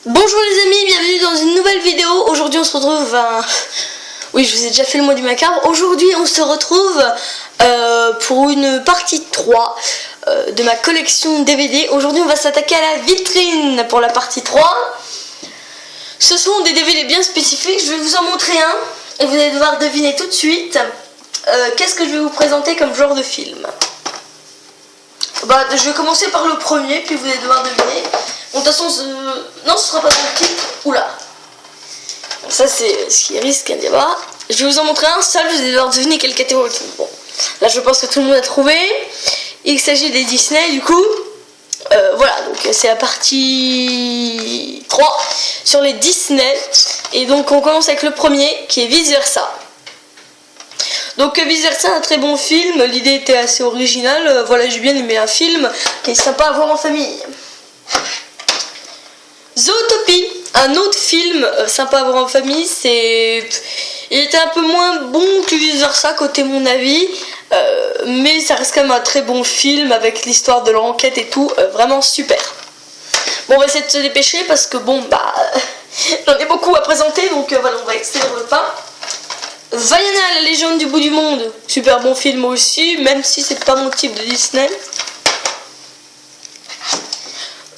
Bonjour les amis, bienvenue dans une nouvelle vidéo. Aujourd'hui on se retrouve Oui, je vous ai déjà fait le mois du macabre. Aujourd'hui on se retrouve pour une partie 3 de ma collection DVD. Aujourd'hui on va s'attaquer à la vitrine pour la partie 3. Ce sont des DVD bien spécifiques, je vais vous en montrer un et vous allez devoir deviner tout de suite qu'est-ce que je vais vous présenter comme genre de film. Je vais commencer par le premier, puis vous allez devoir deviner. Bon, de toute façon, non, ce sera pas dans le titre. Oula. Bon, ça, c'est ce qui risque d'y avoir. Je vais vous en montrer un seul, vous allez devoir deviner quelle catégorie. Bon, là, je pense que tout le monde a trouvé. Il s'agit des Disney, du coup. Voilà, donc c'est la partie 3 sur les Disney. Et donc, on commence avec le premier, qui est Vice Versa. Donc Vice Versa, un très bon film, l'idée était assez originale, voilà, j'ai bien aimé un film qui est sympa à voir en famille. Zootopie, un autre film sympa à voir en famille, il était un peu moins bon que Vice Versa côté mon avis, mais ça reste quand même un très bon film avec l'histoire de l'enquête et tout, vraiment super. Bon, on va essayer de se dépêcher parce que bon, j'en ai beaucoup à présenter, donc voilà, on va accélérer le pas. Vaiana, la légende du bout du monde, super bon film aussi, même si c'est pas mon type de Disney.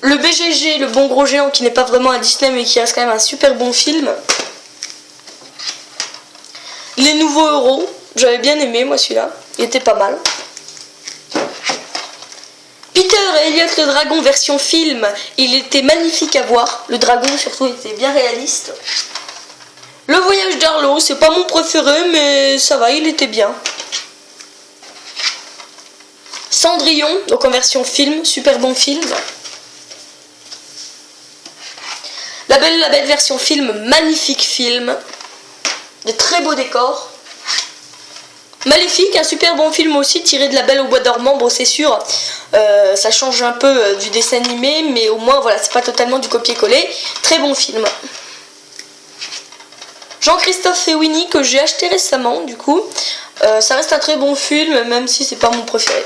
Le BGG, le bon gros géant, qui n'est pas vraiment un Disney mais qui reste quand même un super bon film. Les nouveaux héros, j'avais bien aimé moi celui-là, il était pas mal. Peter et Elliot le dragon version film, il était magnifique à voir, le dragon surtout était bien réaliste. Le voyage d'Arlo, c'est pas mon préféré, mais ça va, il était bien. Cendrillon, donc en version film, super bon film. La Belle version film, magnifique film. De très beaux décors. Maléfique, un super bon film aussi, tiré de La Belle au bois dormant, bon c'est sûr, ça change un peu du dessin animé, mais au moins voilà, c'est pas totalement du copier-coller. Très bon film. Jean-Christophe et Winnie, que j'ai acheté récemment du coup, ça reste un très bon film même si c'est pas mon préféré.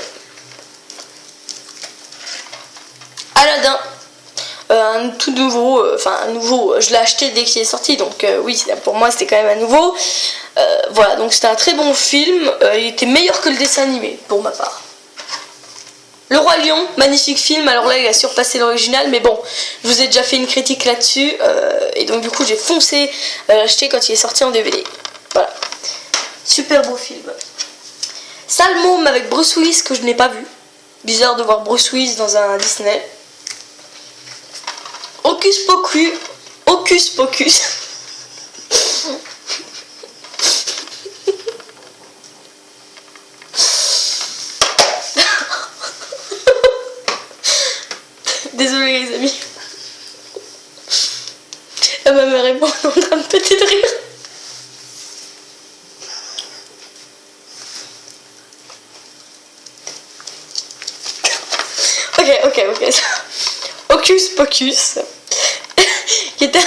Aladdin, un tout nouveau, un nouveau, je l'ai acheté dès qu'il est sorti, donc oui, pour moi c'était quand même un nouveau. Voilà, donc c'était un très bon film, il était meilleur que le dessin animé pour ma part. Le Roi Lion, magnifique film, alors là il a surpassé l'original, mais bon, je vous ai déjà fait une critique là-dessus, et donc du coup j'ai foncé l'acheter quand il est sorti en DVD. Voilà, super beau film. Sale Môme avec Bruce Willis que je n'ai pas vu, bizarre de voir Bruce Willis dans un Disney. Hocus Pocus. Désolée les amis. Ma mère et moi on est en train de péter de rire. Ok. Hocus Pocus. Qui était...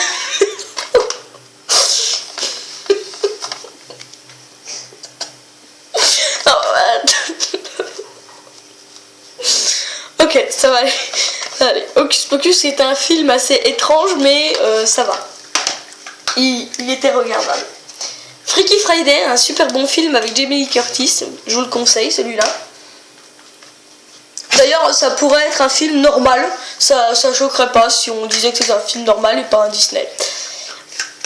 Ok, ça va aller. Allez, Hocus Pocus est un film assez étrange, mais ça va. Il était regardable. Freaky Friday, un super bon film avec Jamie Lee Curtis. Je vous le conseille, celui-là. D'ailleurs, ça pourrait être un film normal. Ça choquerait pas si on disait que c'est un film normal et pas un Disney.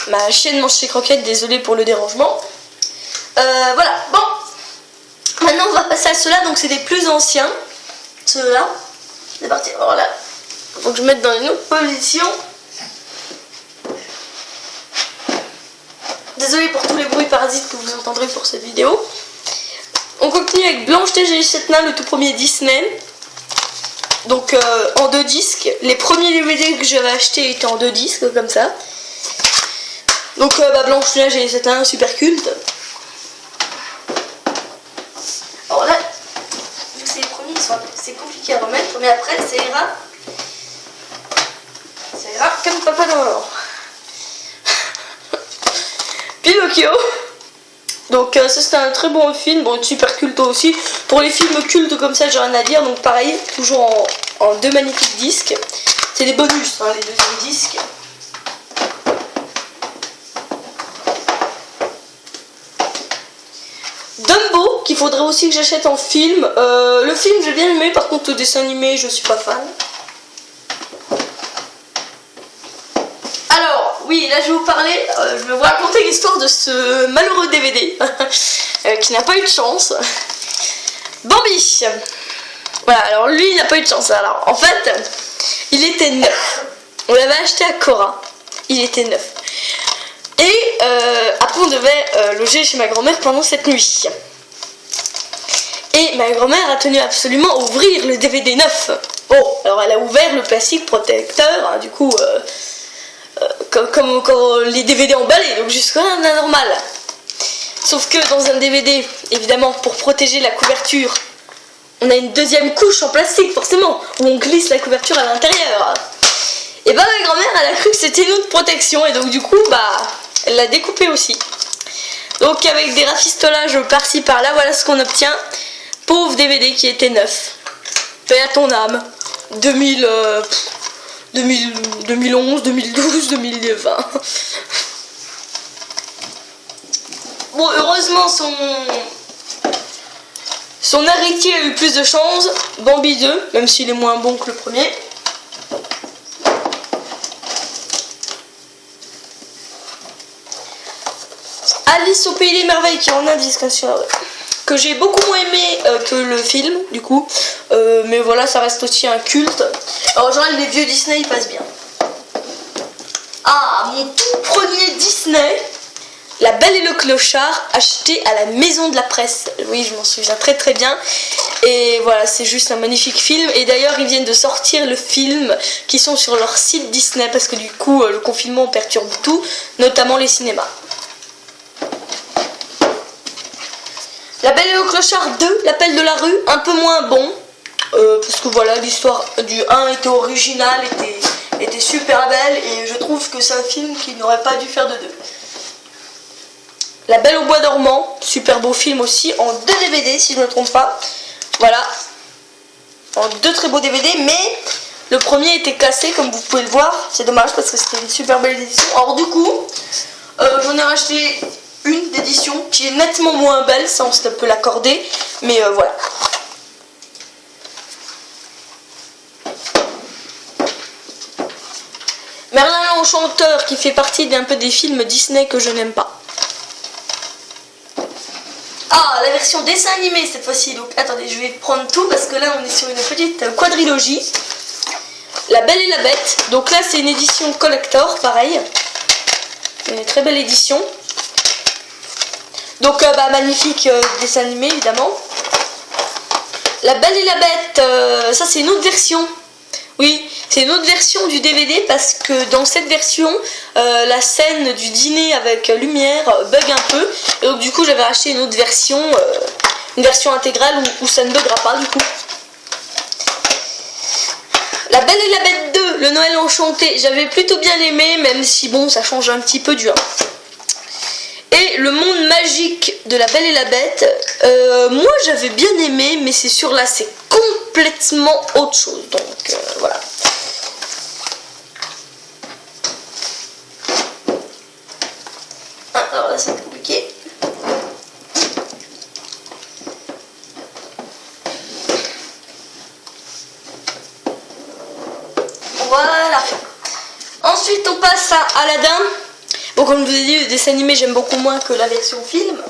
Ma chienne mange ses croquettes, désolée pour le dérangement. Voilà, bon. Maintenant, on va passer à ceux-là. Donc, c'est des plus anciens. Ceux-là. C'est parti, voilà. Faut que je mette dans une autre position. Désolé pour tous les bruits parasites que vous entendrez pour cette vidéo. On continue avec Blanche-Neige et les 7 nains, le tout premier Disney. Donc en 2 disques. Les premiers DVD que j'avais achetés étaient en 2 disques, comme ça. Donc Blanche-Neige et les 7 nains, super culte. Alors là, vu que c'est les premiers, c'est compliqué à remettre, mais après ça ira. Ça ira comme papa dans l'or. Pinocchio. Donc ça c'était un très bon film, bon super culte aussi. Pour les films cultes comme ça j'ai rien à dire, donc pareil, toujours en 2 magnifiques disques. C'est des bonus, hein, les deuxièmes disques. Dumbo, qu'il faudrait aussi que j'achète en film. Le film j'ai bien aimé, par contre le dessin animé je suis pas fan. Alors, oui, là je vais vous parler, je vais vous raconter l'histoire de ce malheureux DVD qui n'a pas eu de chance. Bambi. Voilà, alors lui il n'a pas eu de chance. Alors, en fait, il était neuf. On l'avait acheté à Cora. Il était neuf. Et après on devait loger chez ma grand-mère pendant cette nuit. Et ma grand-mère a tenu absolument à ouvrir le DVD neuf. Bon, alors elle a ouvert le plastique protecteur, hein, du coup, comme les DVD emballés, donc jusque là normal. Sauf que dans un DVD, évidemment, pour protéger la couverture, on a une deuxième couche en plastique forcément, où on glisse la couverture à l'intérieur. Et bah ma grand-mère, elle a cru que c'était une autre protection, et donc du coup, bah, elle l'a découpé aussi. Donc avec des rafistolages par-ci par-là, voilà ce qu'on obtient. Pauvre DVD qui était neuf. Paix à ton âme. 2011, 2012, 2020. Bon, heureusement son héritier a eu plus de chance. Bambi 2, même s'il est moins bon que le premier. Alice au pays des merveilles, qui est en indice que j'ai beaucoup moins aimé que le film du coup, mais voilà, ça reste aussi un culte. Alors en général les vieux Disney ils passent bien. Ah, mon tout premier Disney, La Belle et le Clochard, acheté à la Maison de la Presse. Oui, je m'en souviens très très bien. Et voilà, c'est juste un magnifique film. Et d'ailleurs ils viennent de sortir le film qui sont sur leur site Disney, parce que du coup le confinement perturbe tout, notamment les cinémas. La Belle et le Clochard 2, L'appel de la rue, un peu moins bon, parce que voilà, l'histoire du 1 était originale, était super belle, et je trouve que c'est un film qui n'aurait pas dû faire de 2. La Belle au bois dormant, super beau film aussi, en 2 DVD si je ne me trompe pas. Voilà, en 2 très beaux DVD, mais le premier était cassé comme vous pouvez le voir, c'est dommage parce que c'était une super belle édition. Alors du coup, j'en ai racheté une d'édition qui est nettement moins belle, ça on se peut l'accorder, mais voilà. Merlin l'Enchanteur, qui fait partie d'un peu des films Disney que je n'aime pas. Ah, la version dessin animé cette fois-ci, donc attendez, je vais prendre tout parce que là on est sur une petite quadrilogie. La Belle et la Bête, donc là c'est une édition collector, pareil. Une très belle édition. Donc magnifique dessin animé évidemment. La Belle et la Bête, ça c'est une autre version. Oui, c'est une autre version du DVD parce que dans cette version, la scène du dîner avec lumière bug un peu. Et donc du coup j'avais acheté une autre version, une version intégrale où ça ne buggera pas du coup. La Belle et la Bête 2, le Noël enchanté, j'avais plutôt bien aimé, même si bon ça change un petit peu du 1. Et le monde magique de La Belle et la Bête, moi j'avais bien aimé, mais c'est sûr là c'est complètement autre chose, donc voilà. Ah, alors là c'est compliqué. Voilà. Ensuite on passe à Aladdin. Bon, comme je vous ai dit, le dessin animé j'aime beaucoup moins que la version film.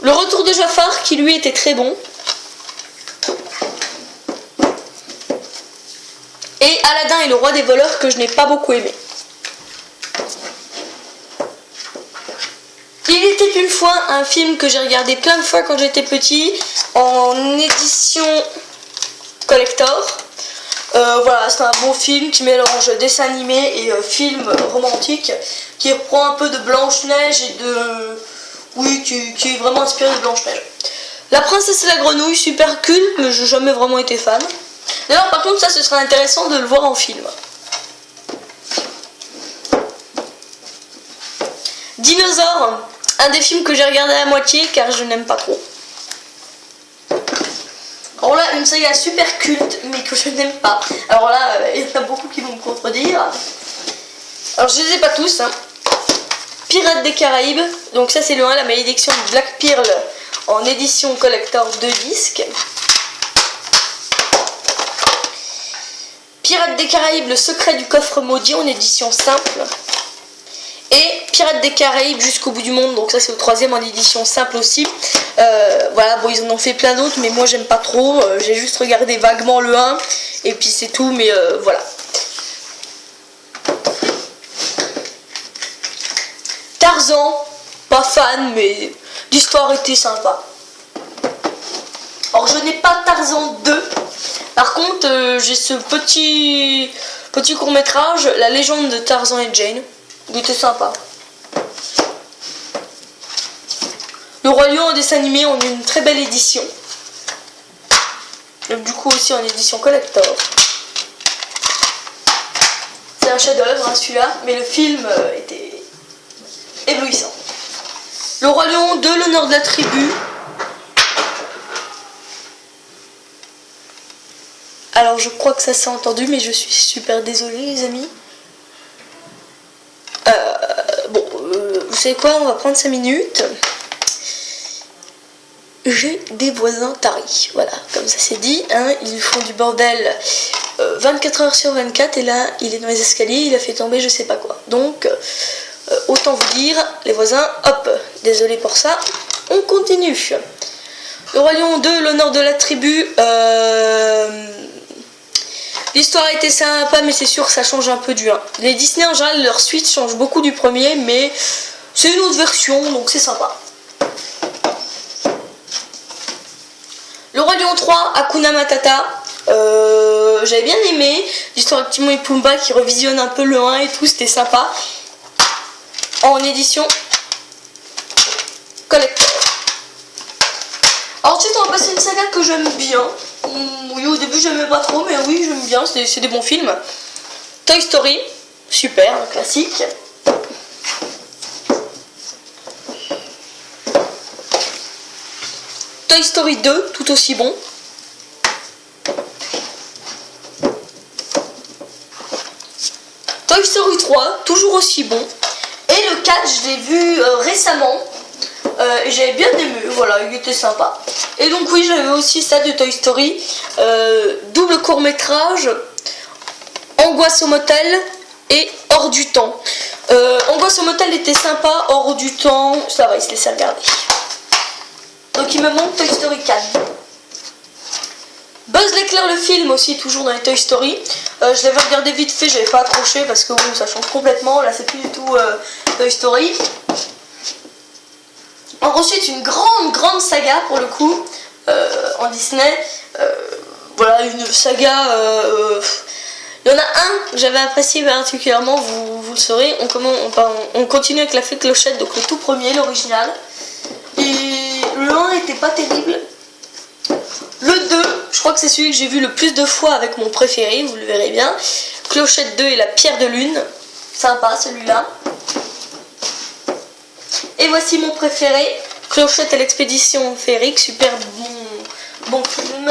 Le retour de Jafar qui lui était très bon. Et Aladdin et le roi des voleurs que je n'ai pas beaucoup aimé. Il était une fois un film que j'ai regardé plein de fois quand j'étais petit, en édition collector. Voilà, c'est un bon film qui mélange dessin animé et film romantique, qui reprend un peu de Blanche-Neige et de... Oui, qui est vraiment inspiré de Blanche-Neige. La Princesse et la Grenouille, super culte, mais j'ai jamais vraiment été fan. D'ailleurs, par contre, ça, ce serait intéressant de le voir en film. Dinosaure, un des films que j'ai regardé à moitié car je n'aime pas trop. Alors là, une saga super culte, mais que je n'aime pas. Alors là, il y en a beaucoup qui vont me contredire. Alors je les ai pas tous, hein. Pirates des Caraïbes, donc ça c'est le 1, la malédiction de Black Pearl en édition collector 2 disques. Pirates des Caraïbes, le secret du coffre maudit en édition simple. Et Pirates des Caraïbes jusqu'au bout du monde, donc ça c'est le 3e en édition simple aussi. Voilà, bon ils en ont fait plein d'autres, mais moi j'aime pas trop. J'ai juste regardé vaguement le 1, et puis c'est tout, mais voilà. Tarzan, pas fan, mais l'histoire était sympa. Alors je n'ai pas Tarzan 2. Par contre, j'ai ce petit court-métrage, La légende de Tarzan et Jane. Il était sympa. Le Roi Lion en dessin animé en une très belle édition. Donc, du coup aussi en édition collector. C'est un chef-d'œuvre hein, celui-là, mais le film était éblouissant. Le Roi Lion 2, l'honneur de la tribu. Alors je crois que ça s'est entendu, mais je suis super désolée les amis. Bon, vous savez quoi, on va prendre 5 minutes. J'ai des voisins taris, voilà, comme ça c'est dit, hein, ils font du bordel 24 heures sur 24 et là il est dans les escaliers, il a fait tomber je sais pas quoi. Donc autant vous dire, les voisins, hop, désolé pour ça, on continue. Le Roi Lion 2, l'honneur de la tribu. L'histoire était sympa, mais c'est sûr que ça change un peu du 1. Les Disney en général, leur suite change beaucoup du premier, mais c'est une autre version, donc c'est sympa. Le Roi Lion 3, Hakuna Matata. J'avais bien aimé l'histoire de Timon et Pumba qui revisionne un peu le 1 et tout, c'était sympa. En édition collector. Ensuite, on va passer une saga que j'aime bien. Oui, au début, j'aimais pas trop, mais oui, j'aime bien, c'est des bons films. Toy Story, super, un classique. Toy Story 2, tout aussi bon. Toy Story 3, toujours aussi bon. Et le 4, je l'ai vu récemment. Et j'avais bien aimé, voilà, il était sympa. Et donc oui, j'avais aussi ça de Toy Story. Double court-métrage, Angoisse au motel et Hors du temps. Angoisse au motel était sympa, Hors du temps, ça va, il se laissait regarder. Donc il me manque Toy Story 4. Buzz l'éclair le film aussi, toujours dans les Toy Story. Je l'avais regardé vite fait, j'avais pas accroché parce que bon, ça change complètement. Là c'est plus du tout Toy Story. Ensuite une grande saga pour le coup en Disney. Voilà une saga. Il y en a un que j'avais apprécié particulièrement, vous le saurez. On continue avec la Fée Clochette, donc le tout premier, l'original. Et le 1 n'était pas terrible. Le 2, je crois que c'est celui que j'ai vu le plus de fois avec mon préféré, vous le verrez bien. Clochette 2 et la Pierre de Lune. Sympa celui-là. Et voici mon préféré, Clochette et l'expédition féerique, super bon film.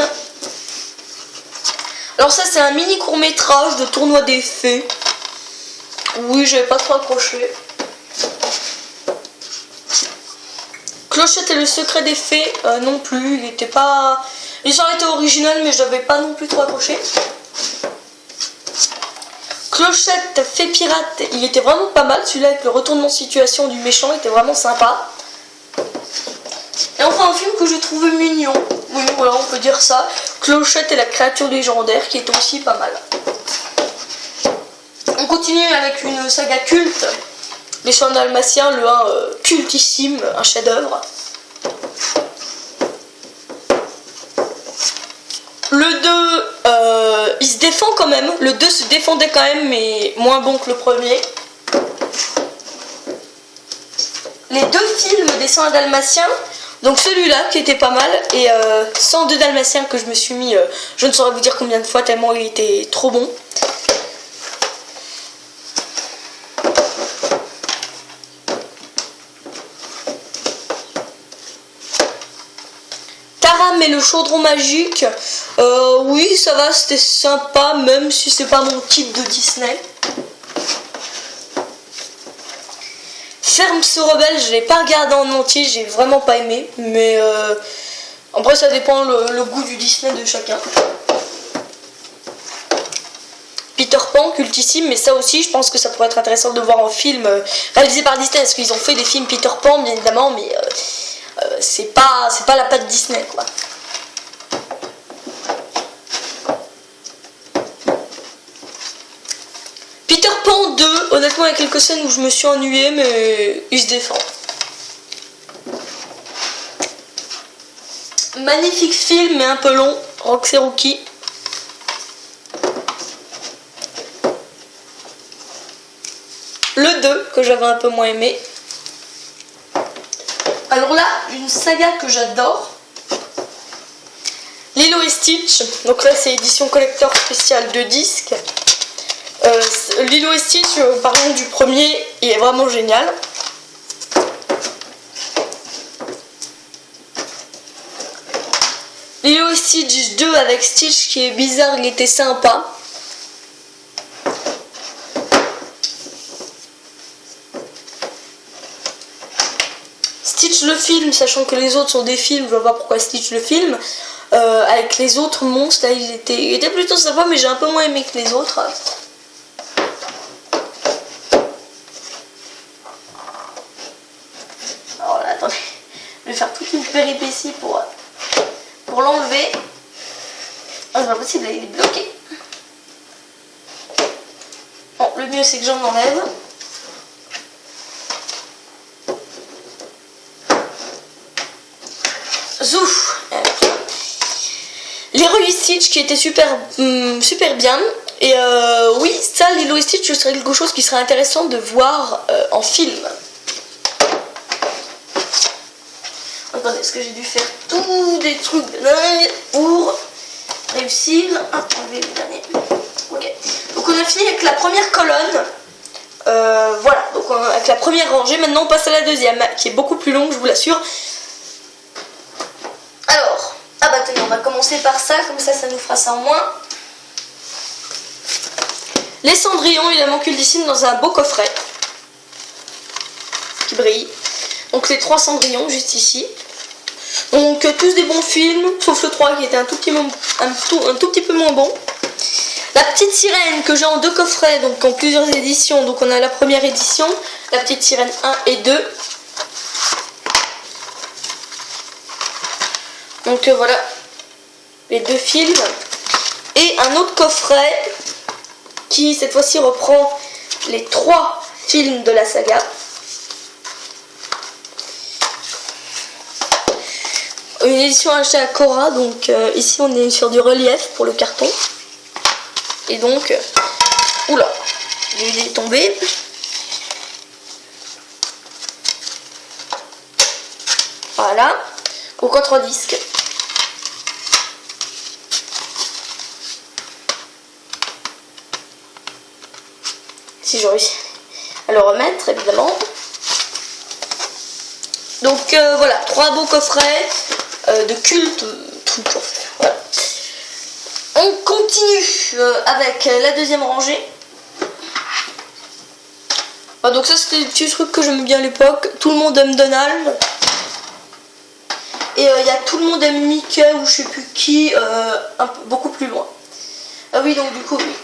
Alors ça c'est un mini court-métrage de tournoi des fées. Oui, j'avais pas trop accroché. Clochette et le secret des fées, non plus, il était pas... L'histoire était originale, mais je n'avais pas non plus trop accroché. Clochette Fée Pirate, il était vraiment pas mal, celui-là avec le retournement de situation du méchant était vraiment sympa. Et enfin un film que je trouvais mignon, oui voilà on peut dire ça, Clochette et la créature légendaire qui est aussi pas mal. On continue avec une saga culte, Les Chants dalmatiens, le 1 cultissime, un chef-d'œuvre. Le 2, il se défend quand même. Le 2 se défendait quand même, mais moins bon que le premier. Les deux films des 101 Dalmatiens, donc celui-là qui était pas mal, et 102 Dalmatiens que je me suis mis, je ne saurais vous dire combien de fois, tellement il était trop bon. Mais le chaudron magique, oui ça va, c'était sympa même si c'est pas mon type de Disney. Ferme se rebelle, je l'ai pas regardé en entier, j'ai vraiment pas aimé, mais après ça dépend le goût du Disney de chacun. Peter Pan, cultissime, mais ça aussi je pense que ça pourrait être intéressant de voir en film réalisé par Disney, parce qu'ils ont fait des films Peter Pan bien évidemment, mais c'est pas la patte Disney quoi. Peter Pan 2, honnêtement il y a quelques scènes où je me suis ennuyée, mais il se défend. Magnifique film mais un peu long, Rox et Rookie. Le 2 que j'avais un peu moins aimé. Alors là, une saga que j'adore. Lilo et Stitch. Donc là c'est édition collector spéciale 2 disques. Lilo et Stitch, par exemple du premier, il est vraiment génial. Lilo et Stitch 2 avec Stitch qui est bizarre, il était sympa. Stitch le film, sachant que les autres sont des films, je vois pas pourquoi Stitch le film. Avec les autres monstres, là, il était plutôt sympa, mais j'ai un peu moins aimé que les autres. Alors là, attendez, je vais faire toute une péripétie pour l'enlever. Oh, c'est pas possible, il est bloqué. Bon, le mieux c'est que j'en enlève. Zouf. L'héroïne Stitch qui était super bien. Et oui, ça, Lilo et Stitch, ce serait quelque chose qui serait intéressant de voir en film. Attendez, est-ce que j'ai dû faire tous des trucs de dingue pour réussir à enlever le dernier. Ok. Donc on a fini avec la première colonne. Voilà, donc avec la première rangée. Maintenant on passe à la deuxième, qui est beaucoup plus longue, je vous l'assure. Alors, ah bah tenez, on va commencer par ça, comme ça nous fera ça en moins. Les Cendrillons, évidemment cultissime dans un beau coffret qui brille. Donc les 3 Cendrillons juste ici. Donc tous des bons films, sauf le 3 qui était un tout petit peu moins bon. La Petite Sirène que j'ai en 2 coffrets, donc en plusieurs éditions. Donc on a la première édition, La Petite Sirène 1 et 2. Donc voilà, les 2 films. Et un autre coffret qui cette fois-ci reprend les 3 films de la saga. Une édition achetée à Cora, donc ici on est sur du relief pour le carton. Et donc, oula, il est tombé. Voilà, au contre-disque. Si je réussis à le remettre, évidemment. Donc voilà, 3 beaux coffrets de culte, voilà. On continue avec la deuxième rangée. Donc ça c'était des petits trucs que j'aimais bien à l'époque. Tout le monde aime Donald. Et il y a Tout le monde aime Mickey ou je sais plus qui, beaucoup plus loin. Ah oui, donc du coup oui.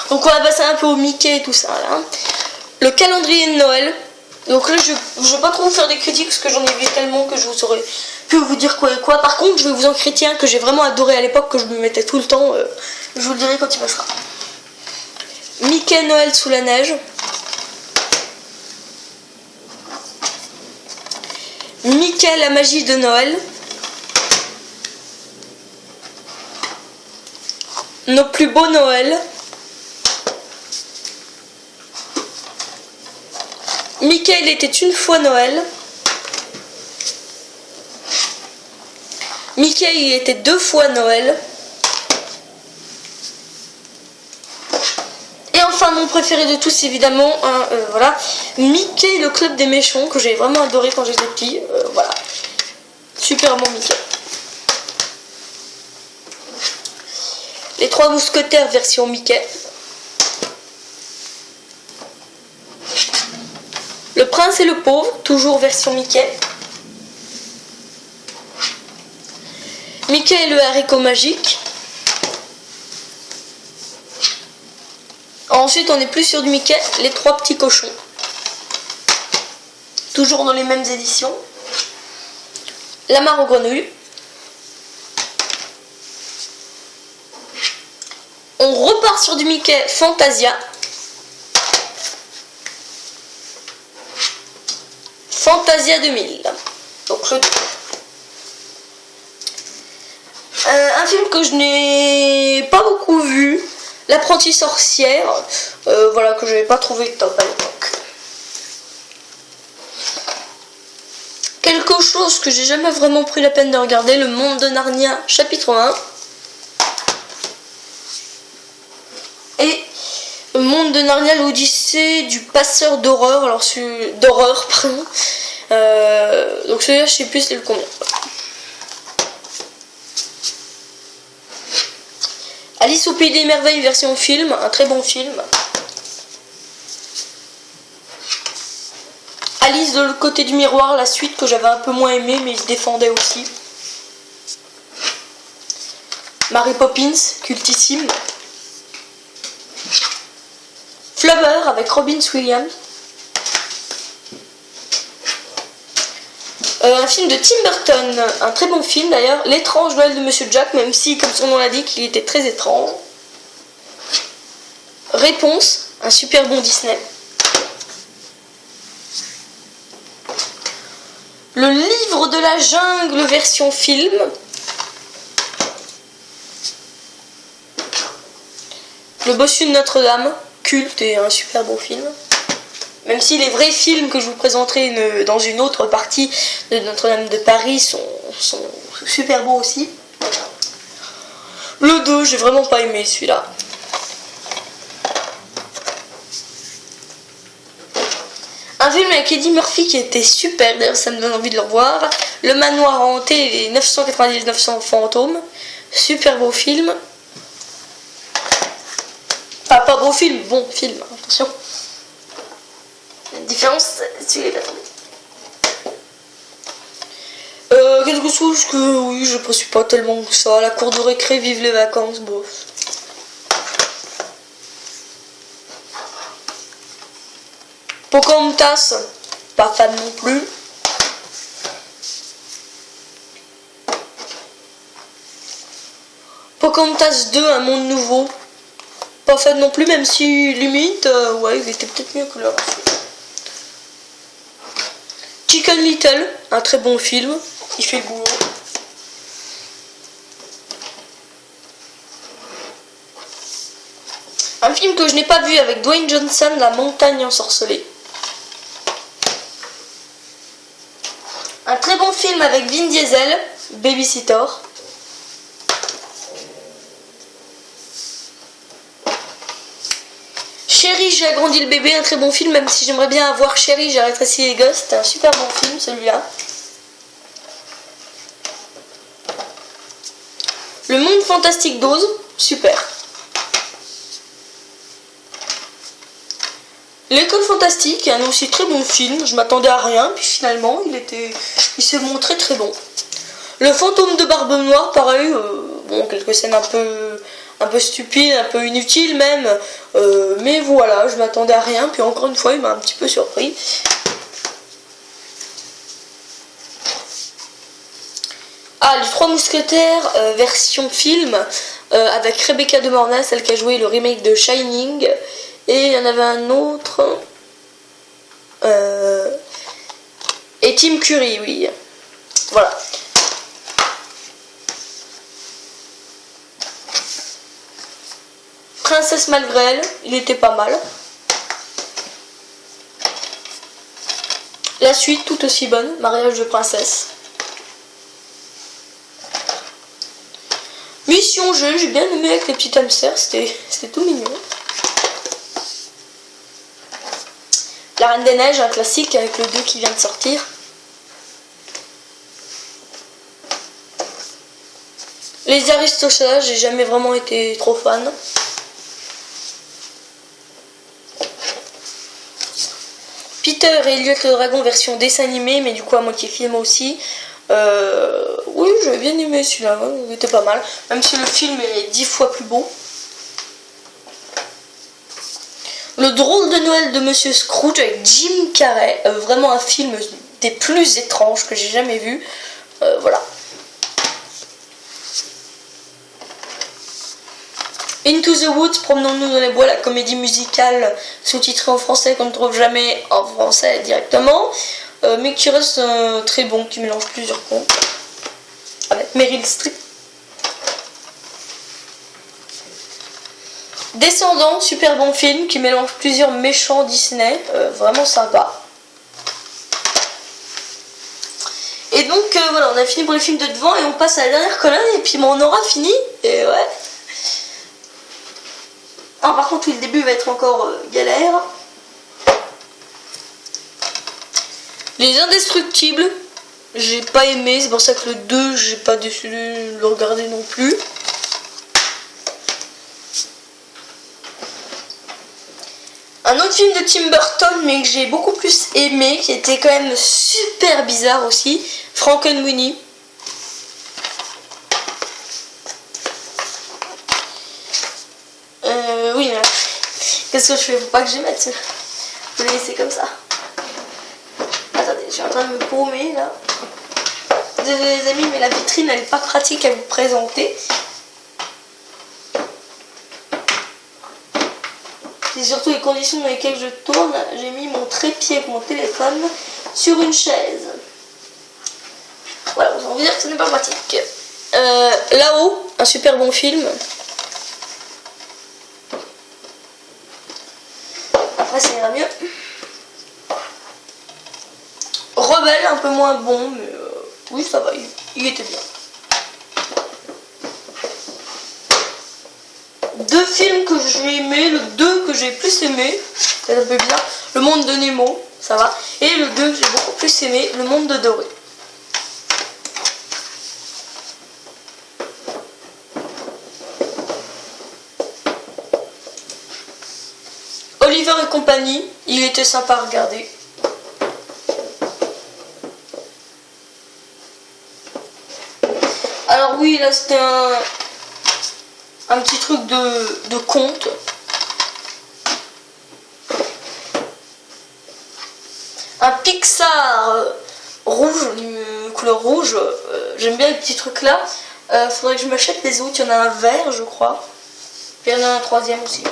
Donc on va passer un peu au Mickey et tout ça là. Le calendrier de Noël. Donc là je ne vais pas trop vous faire des critiques parce que j'en ai vu tellement que je vous saurais pu vous dire quoi et quoi. Par contre je vais vous en critiquer un que j'ai vraiment adoré à l'époque, que je me mettais tout le temps. Je vous le dirai quand il passera. Mickey Noël sous la neige. Mickey la magie de Noël. Nos plus beaux Noëls. Mickey, il était une fois Noël. Mickey, il était 2 fois Noël. Et enfin, mon préféré de tous, évidemment, voilà, Mickey, le club des méchants, que j'ai vraiment adoré quand j'étais petit. Voilà, super bon Mickey. Les Trois Mousquetaires version Mickey. Le Prince et le Pauvre, toujours version Mickey. Mickey et le haricot magique. Ensuite, on est plus sur du Mickey, les Trois Petits Cochons. Toujours dans les mêmes éditions. La Mare aux Grenouilles. On repart sur du Mickey Fantasia. Fantasia 2000. Donc le 2. Un film que je n'ai pas beaucoup vu. L'apprentie sorcière. Voilà, que je n'avais pas trouvé top à l'époque. Quelque chose que j'ai jamais vraiment pris la peine de regarder. Le Monde de Narnia, chapitre 1. Et le Monde de Narnia, l'Odyssée du passeur d'horreur. Alors, d'horreur, pardon. Donc celui-là, je sais plus c'est le combien. Alice au Pays des Merveilles version film, un très bon film. Alice de l'autre côté du miroir, la suite que j'avais un peu moins aimé, mais il se défendait aussi. Mary Poppins, cultissime. Flubber avec Robin Williams. Un film de Tim Burton, un très bon film d'ailleurs, L'étrange Noël de Monsieur Jack, même si, comme son nom l'indique, il était très étrange. Réponse, un super bon Disney. Le Livre de la Jungle version film. Le Bossu de Notre-Dame, culte et un super beau film. Même si les vrais films que je vous présenterai dans une autre partie de Notre-Dame de Paris sont super beaux aussi. Le 2, j'ai vraiment pas aimé celui-là. Un film avec Eddie Murphy qui était super, d'ailleurs ça me donne envie de le revoir. Le Manoir hanté et les 999 fantômes. Super beau film. Enfin, pas beau film, bon film, attention. La différence, c'est les attendez. Quelque chose que, oui, je ne suis pas tellement que ça. La cour de récré, vive les vacances, bof. Pocahontas, pas fan non plus. Pocahontas 2, un monde nouveau. Pas fan non plus, même si limite, ouais, il était peut-être mieux que le reste. Chicken Little, un très bon film, il fait le boulot. Un film que je n'ai pas vu avec Dwayne Johnson, La Montagne ensorcelée. Un très bon film avec Vin Diesel, Babysitter. Chérie, j'ai agrandi le bébé, un très bon film, même si j'aimerais bien avoir Chérie, j'ai rétréci les gosses, c'était un super bon film celui-là. Le Monde Fantastique d'Oz, super. L'école fantastique, un aussi très bon film, je m'attendais à rien, puis finalement il s'est montré très bon. Le Fantôme de Barbe Noire, pareil, bon, quelques scènes un peu stupides, un peu inutiles même, mais voilà, je m'attendais à rien, puis encore une fois il m'a un petit peu surpris. Ah, les Trois Mousquetaires, version film, avec Rebecca De Mornay, celle qui a joué le remake de Shining. Et il y en avait un autre. Et Tim Curry, oui. Voilà. Princesse malgré elle, il était pas mal. La suite, tout aussi bonne, Mariage de princesse. Mission jeu, j'ai bien aimé avec les petits hamsters, c'était tout mignon. La Reine des Neiges, un classique avec le 2 qui vient de sortir. Les Aristochats, j'ai jamais vraiment été trop fan. Peter et Elliot le dragon version dessin animé, mais du coup à moitié film aussi. Oui, j'avais bien aimé celui-là, il était pas mal. Même si le film est 10 fois plus beau. Le drôle de Noël de Monsieur Scrooge avec Jim Carrey. Vraiment un film des plus étranges que j'ai jamais vu. Voilà. Into the Woods, promenons-nous dans les bois, la comédie musicale sous-titrée en français qu'on ne trouve jamais en français directement, mais qui reste très bon, qui mélange plusieurs contes, avec Meryl Streep. Descendants, super bon film, qui mélange plusieurs méchants Disney, vraiment sympa. Et donc voilà, on a fini pour les films de devant et on passe à la dernière colonne et puis on aura fini, et ouais. Ah, par contre, le début va être encore galère. Les Indestructibles, j'ai pas aimé, c'est pour ça que le 2, j'ai pas décidé de le regarder non plus. Un autre film de Tim Burton, mais que j'ai beaucoup plus aimé, qui était quand même super bizarre aussi, Frankenweenie. Oui, mais qu'est-ce que je fais? Faut pas que je mette. Je vais le laisser comme ça. Attendez, je suis en train de me paumer là. Désolé les amis, mais la vitrine elle est pas pratique à vous présenter. C'est surtout les conditions dans lesquelles je tourne. J'ai mis mon trépied avec mon téléphone sur une chaise. Voilà, vous allez dire que ce n'est pas pratique. Là-haut, un super bon film. Après ça ira mieux. Rebelle, un peu moins bon, mais oui ça va, il était bien. Deux films que j'ai aimé, le 2 que j'ai plus aimé, c'est un peu bien, Le Monde de Nemo, ça va, et le 2 que j'ai beaucoup plus aimé, Le Monde de Dory. Oliver et compagnie, il était sympa à regarder. Alors oui, là c'était un petit truc de conte. Un Pixar rouge, couleur rouge. J'aime bien les petits trucs là. Faudrait que je m'achète les autres. Il y en a un vert, je crois. Et il y en a un troisième aussi.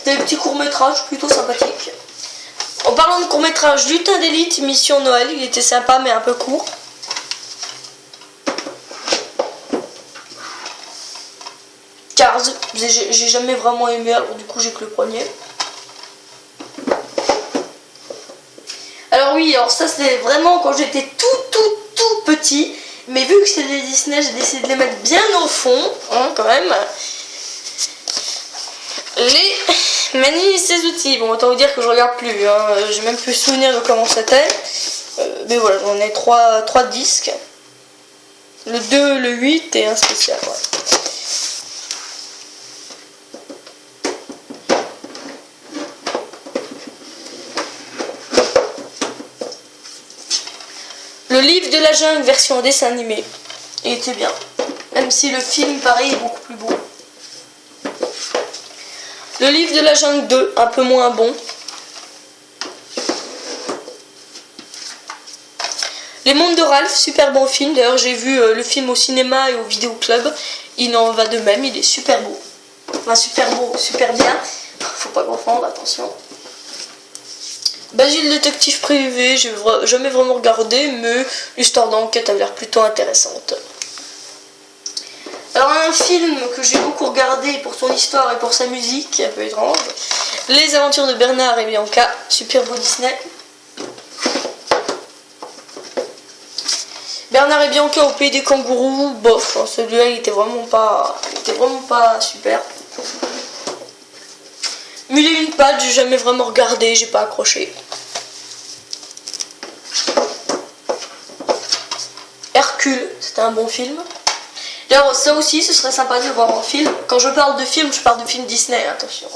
Des petits courts-métrages plutôt sympathiques. En parlant de courts-métrages, Lutin d'élite, Mission Noël, il était sympa mais un peu court. Cars, j'ai jamais vraiment aimé, alors du coup j'ai que le premier. Alors oui, alors ça c'est vraiment quand j'étais tout petit. Mais vu que c'est des Disney, j'ai décidé de les mettre bien au fond, hein, quand même. Les Mani et ses outils. Bon, autant vous dire que je regarde plus. Hein. J'ai même plus souvenir de comment c'était. Mais voilà, j'en ai 3 disques. Le 2, le 8 et un spécial. Ouais. Le livre de la jungle version dessin animé. Il était bien. Même si le film, pareil, est beaucoup plus beau. Le livre de la jungle 2, un peu moins bon. Les mondes de Ralph, super bon film. D'ailleurs, j'ai vu le film au cinéma et au vidéoclub. Il en va de même, il est super beau. Enfin, super beau, super bien. Faut pas confondre, attention. Basile détective privé, j'ai jamais vraiment regardé, mais l'histoire d'enquête avait l'air plutôt intéressante. Alors un film que j'ai beaucoup regardé pour son histoire et pour sa musique, un peu étrange, Les aventures de Bernard et Bianca, super beau Disney. Bernard et Bianca au pays des kangourous, bof, hein, celui-là il était vraiment pas super. Mille et une pattes, j'ai jamais vraiment regardé, j'ai pas accroché. Hercule, c'était un bon film. D'ailleurs, ça aussi, ce serait sympa de le voir en film. Quand je parle de film, je parle de film Disney, attention.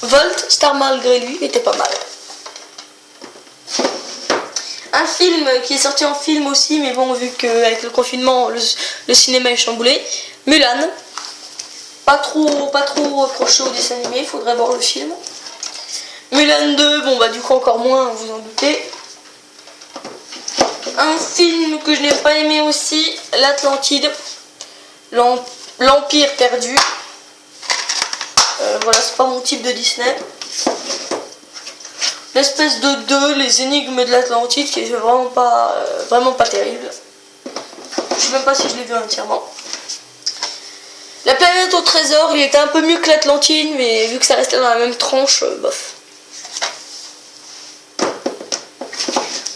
Volt, Star malgré lui, était pas mal. Un film qui est sorti en film aussi, mais bon, vu qu'avec le confinement, le cinéma est chamboulé. Mulan. Pas trop accroché au dessin animé, il faudrait voir le film. Mulan 2, bon bah du coup encore moins, vous en doutez. Un film que je n'ai pas aimé aussi, l'Atlantide, l'Empire perdu. Voilà, c'est pas mon type de Disney. L'espèce de 2, les énigmes de l'Atlantide, qui est vraiment pas terrible. Je sais même pas si je l'ai vu entièrement. La planète au trésor, il était un peu mieux que l'Atlantide, mais vu que ça restait dans la même tranche, bof.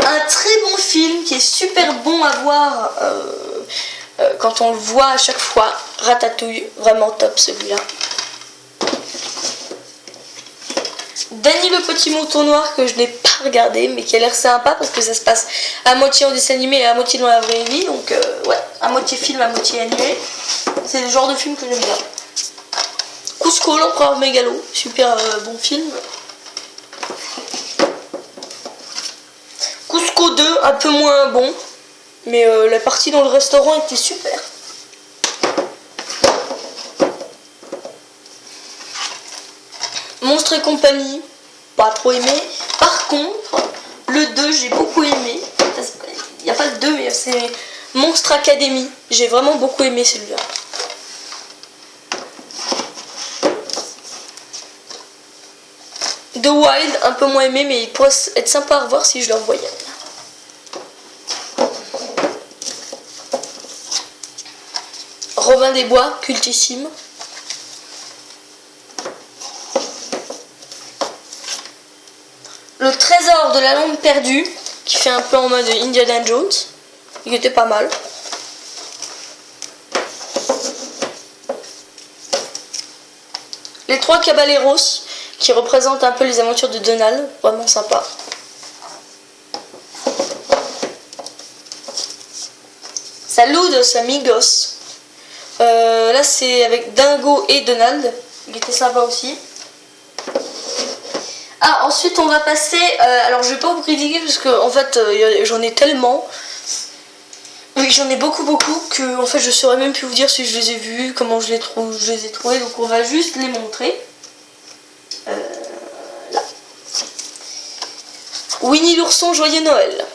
Un très bon film qui est super bon à voir quand on le voit à chaque fois. Ratatouille, vraiment top celui-là. Danny le petit mouton noir que je n'ai pas regardé mais qui a l'air sympa parce que ça se passe à moitié en dessin animé et à moitié dans la vraie vie. Donc ouais, à moitié film, à moitié animé. C'est le genre de film que j'aime bien. Cusco, l'empereur mégalo, super bon film. Cusco 2, un peu moins bon, mais la partie dans le restaurant était super. Monstres et compagnie, pas trop aimé. Par contre, le 2, j'ai beaucoup aimé. Il n'y a pas le 2, mais c'est Monstre Academy. J'ai vraiment beaucoup aimé celui-là. The Wild, un peu moins aimé, mais il pourrait être sympa à revoir si je le revoyais. Robin des Bois, cultissime. Le trésor de la lampe perdue, qui fait un peu en mode Indiana Jones. Il était pas mal. Les Trois Caballeros, qui représentent un peu les aventures de Donald. Vraiment sympa. Saludos amigos. Là c'est avec Dingo et Donald. Il était sympa aussi. Ah, ensuite on va passer, alors je vais pas vous critiquer parce que en fait j'en ai tellement, oui j'en ai beaucoup que en fait je saurais même plus vous dire si je les ai vus, comment je les ai trouvés, donc on va juste les montrer. Là. Winnie l'ourson, joyeux Noël.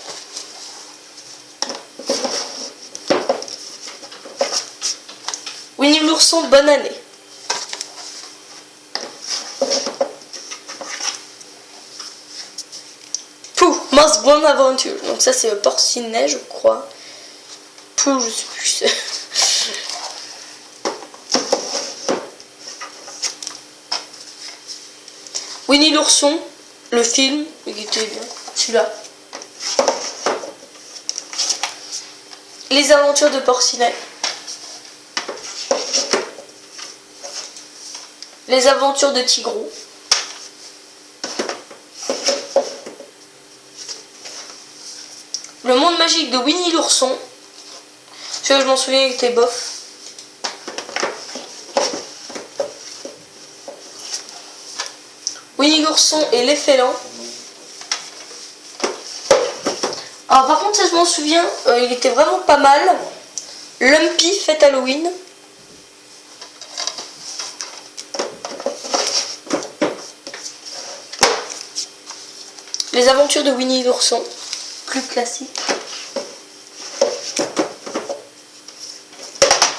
Winnie l'ourson, bonne année. Most Bonne Aventure. Donc ça c'est Porcinet je crois. Pouh, je sais plus. Winnie l'ourson, le film, il était bien. Celui-là. Les aventures de Porcinet. Les aventures de Tigrou. Le monde magique de Winnie l'ourson. Celui-là, je m'en souviens, il était bof. Winnie l'ourson et les félins. Alors par contre, ça je m'en souviens, il était vraiment pas mal. Lumpy, fête Halloween. Les aventures de Winnie l'ourson. Plus classique.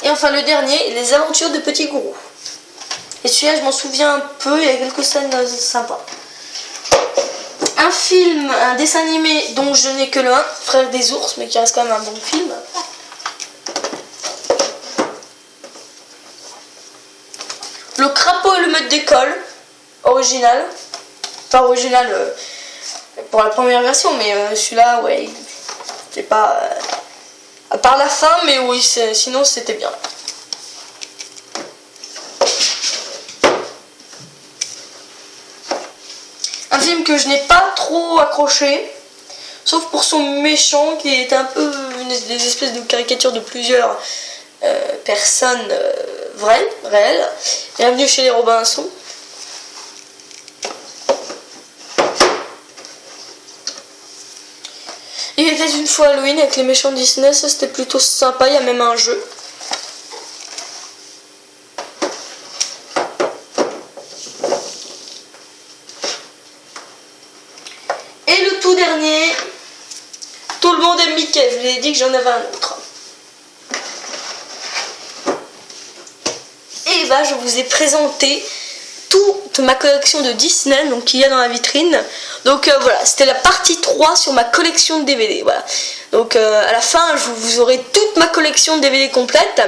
Et enfin le dernier, les aventures de Petit Gourou. Et celui-là je m'en souviens un peu, il y a quelques scènes sympas. Un film, un dessin animé dont je n'ai que le 1, Frère des ours, mais qui reste quand même un bon film. Le crapaud et le maître d'école, original. Enfin original pour la première version, mais celui-là, ouais, c'était pas... à part la fin, mais oui, sinon c'était bien. Un film que je n'ai pas trop accroché, sauf pour son méchant qui est un peu des espèces de caricatures de plusieurs personnes réelles. Bienvenue chez les Robinson. Il était une fois Halloween avec les méchants Disney, ça c'était plutôt sympa, il y a même un jeu. Et le tout dernier, tout le monde aime Mickey, je vous ai dit que j'en avais un autre. Et bah je vous ai présenté toute ma collection de Disney donc qu'il y a dans la vitrine. Donc voilà, c'était la partie 3 sur ma collection de DVD. Voilà. Donc à la fin, vous aurez toute ma collection de DVD complète.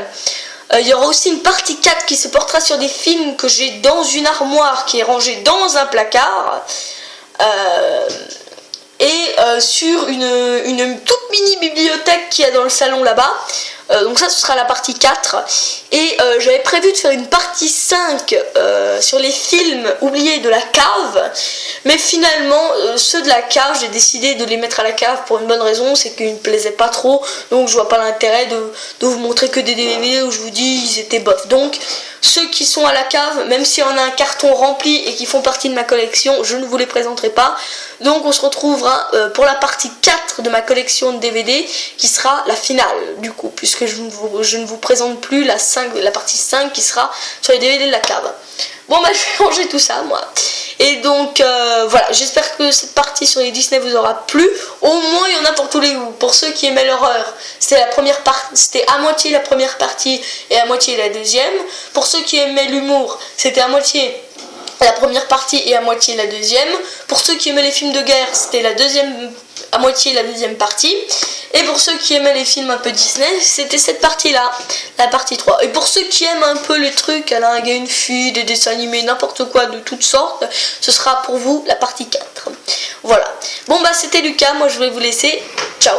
Il y aura aussi une partie 4 qui se portera sur des films que j'ai dans une armoire qui est rangée dans un placard. Sur une toute mini bibliothèque qu'il y a dans le salon là-bas. Donc ça, ce sera la partie 4. Et j'avais prévu de faire une partie 5 sur les films oubliés de la cave. Mais finalement, ceux de la cave, j'ai décidé de les mettre à la cave pour une bonne raison, c'est qu'ils ne me plaisaient pas trop. Donc je vois pas l'intérêt de vous montrer que des DVD où je vous dis ils étaient bof. Donc ceux qui sont à la cave, même si on a un carton rempli et qui font partie de ma collection, je ne vous les présenterai pas. Donc on se retrouvera pour la partie 4 de ma collection de DVD qui sera la finale du coup, puisque je ne vous présente plus la partie 5 qui sera sur les DVD de la cave. Bon bah je vais ranger tout ça moi. Et donc voilà, j'espère que cette partie sur les Disney vous aura plu. Au moins il y en a pour tous les goûts. Pour ceux qui aimaient l'horreur, c'était à moitié la première partie et à moitié la deuxième. Pour ceux qui aimaient l'humour, c'était à moitié la première partie et à moitié la deuxième. Pour ceux qui aimaient les films de guerre, c'était à moitié la deuxième partie. Et pour ceux qui aimaient les films un peu Disney, c'était cette partie-là, la partie 3. Et pour ceux qui aiment un peu les trucs, à un gars, une fille, des dessins animés, n'importe quoi de toutes sortes, ce sera pour vous la partie 4. Voilà. Bon bah c'était Lucas, moi je vais vous laisser. Ciao.